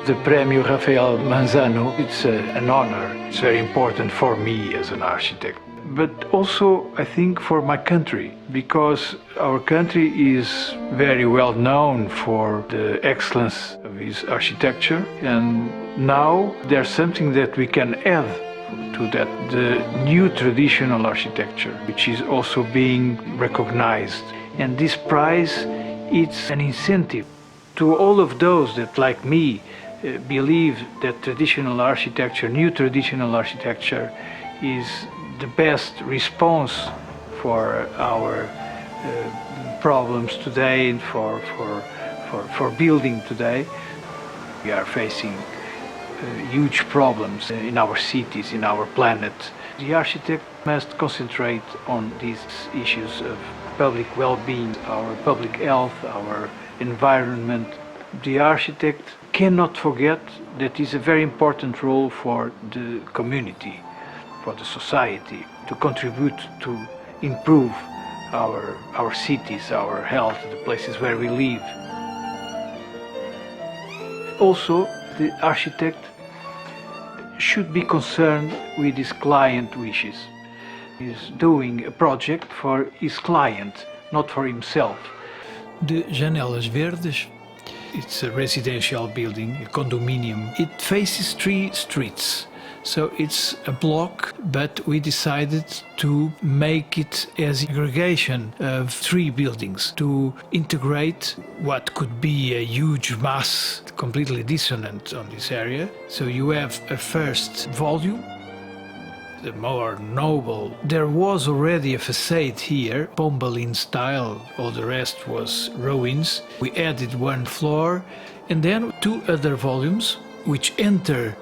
the Premio Rafael Manzano. It's an honor. It's very important for me as an architect. But also, I think, for my country, because our country is very well known for the excellence of its architecture, and now there's something that we can add to that, the new traditional architecture, which is also being recognized. And this prize, it's an incentive to all of those that, like me, believe that traditional architecture, new traditional architecture, is the best response for our problems today and for building today. We are facing huge problems in our cities, in our planet. The architect must concentrate on these issues of public well-being, our public health, our environment. The architect cannot forget that is a very important role for the community, for the society, to contribute to improve our cities, our health, the places where we live. Also, the architect should be concerned with his client wishes. He's doing a project for his client, not for himself. De Janelas Verdes, it's a residential building, a condominium. It faces 3 streets. So it's a block, but we decided to make it as aggregation of 3 buildings to integrate what could be a huge mass, completely dissonant on this area. So you have a first volume, the more noble. There was already a facade here, Pombalin style, all the rest was ruins. We added 1 floor and then 2 other volumes which enter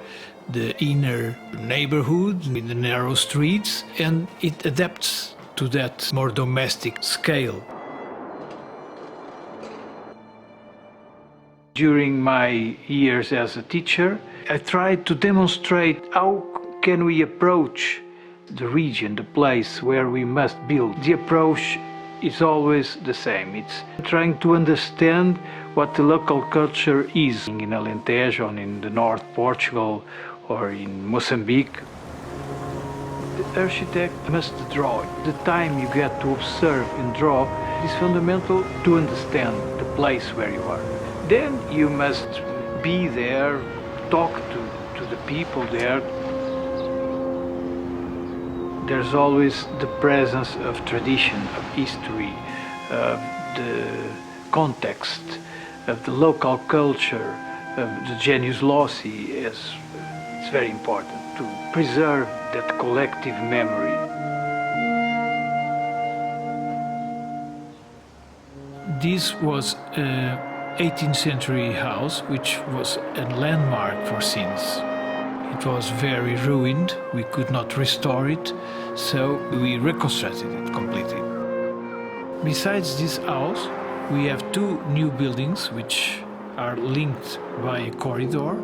the inner neighborhood in the narrow streets, and it adapts to that more domestic scale. During my years as a teacher, I tried to demonstrate how can we approach the region, the place where we must build. The approach is always the same. It's trying to understand what the local culture is in Alentejo, in the North Portugal, or in Mozambique. The architect must draw. The time you get to observe and draw is fundamental to understand the place where you are. Then you must be there, talk to the people there. There's always the presence of tradition, of history, of the context, of the local culture, of the genius loci. It's very important to preserve that collective memory. This was an 18th century house which was a landmark for scenes. It was very ruined, we could not restore it, so we reconstructed it completely. Besides this house, we have 2 new buildings which are linked by a corridor,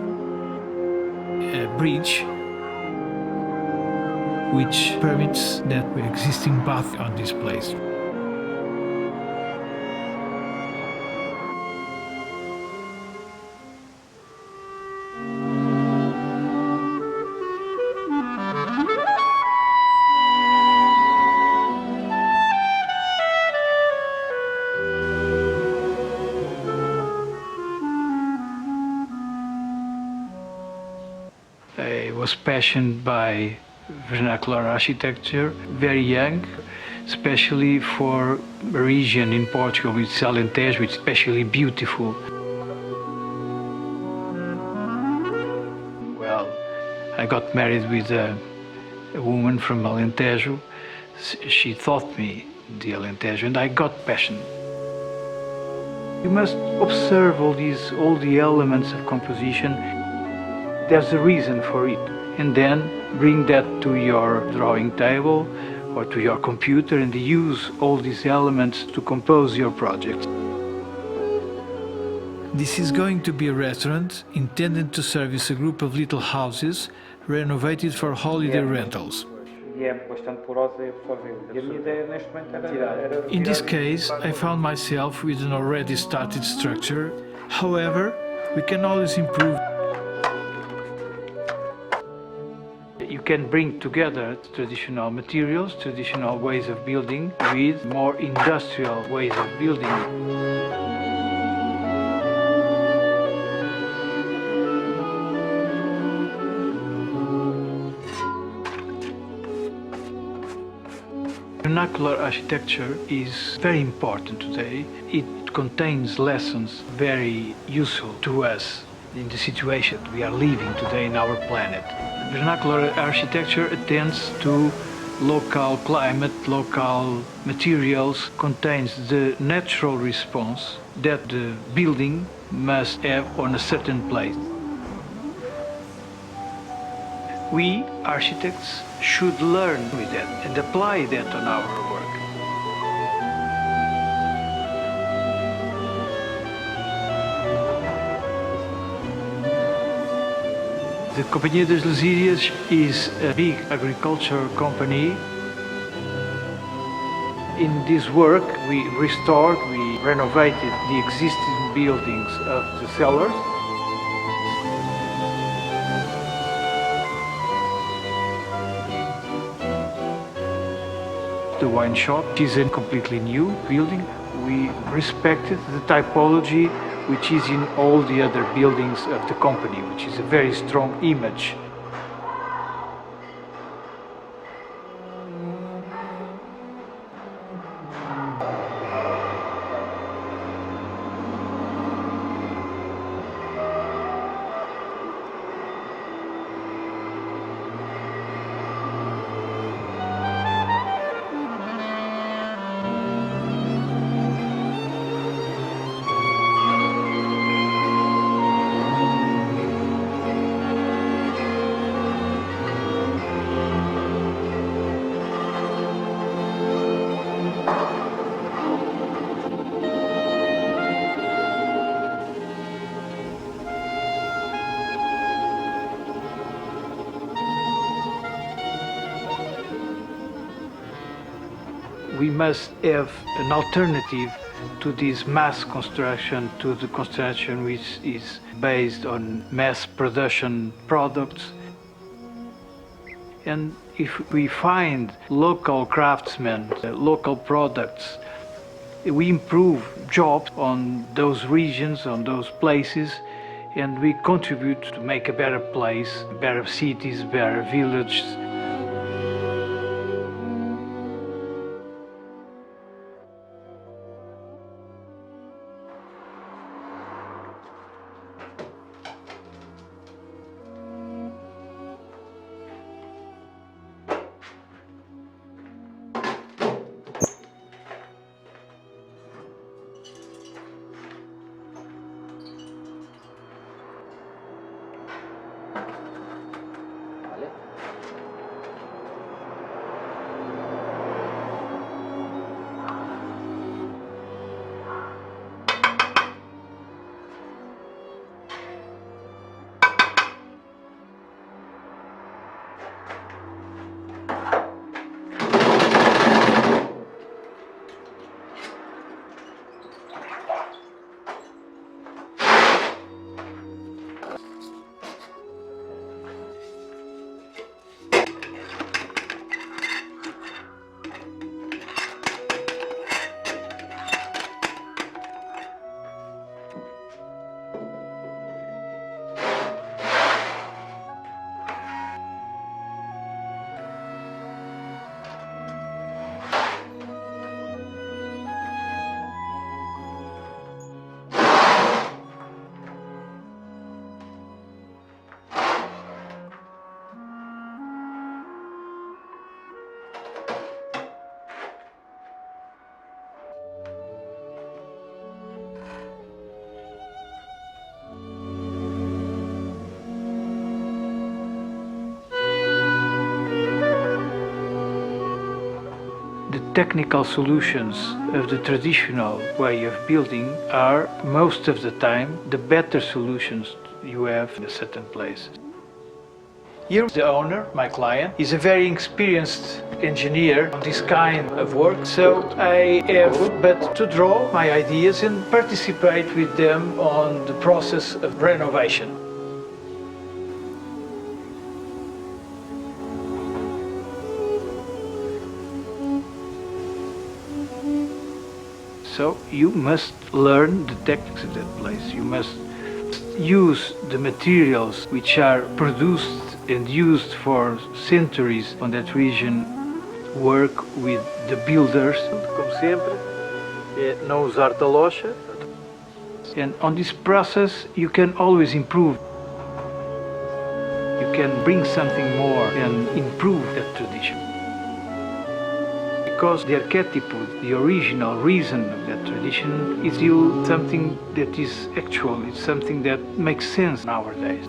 a bridge, which permits that existing path on this place. I was passionate by vernacular architecture, very young, especially for a region in Portugal, which is Alentejo, which is especially beautiful. Well, I got married with a woman from Alentejo. She taught me the Alentejo, and I got passionate. You must observe all the elements of composition. There's a reason for it, and then bring that to your drawing table or to your computer and use all these elements to compose your project. This is going to be a restaurant intended to service a group of little houses renovated for holiday rentals. In this case, I found myself with an already started structure. However, we can always improve. you can bring together traditional materials, traditional ways of building with more industrial ways of building. Vernacular architecture is very important today. It contains lessons very useful to us in the situation we are living today in our planet. Vernacular architecture attends to local climate, local materials, contains the natural response that the building must have on a certain place. We, architects, should learn with that and apply that on our work. The Companhia das Lusíadas is a big agriculture company. In this work, we restored, we renovated the existing buildings of the cellars. The wine shop is a completely new building. We respected the typology which is in all the other buildings of the company, which is a very strong image. We must have an alternative to this mass construction, to the construction which is based on mass production products. And if we find local craftsmen, local products, we improve jobs on those regions, on those places, and we contribute to make a better place, better cities, better villages. The technical solutions of the traditional way of building are, most of the time, the better solutions you have in a certain place. Here, the owner, my client, is a very experienced engineer on this kind of work, so I have but to draw my ideas and participate with them on the process of renovation. So you must learn the techniques of that place. You must use the materials which are produced and used for centuries on that region. Work with the builders, como sempre, não usar talocha. And on this process you can always improve. You can bring something more and improve that tradition. Because the archetype, the original reason of that tradition, is still something that is actual, it's something that makes sense nowadays.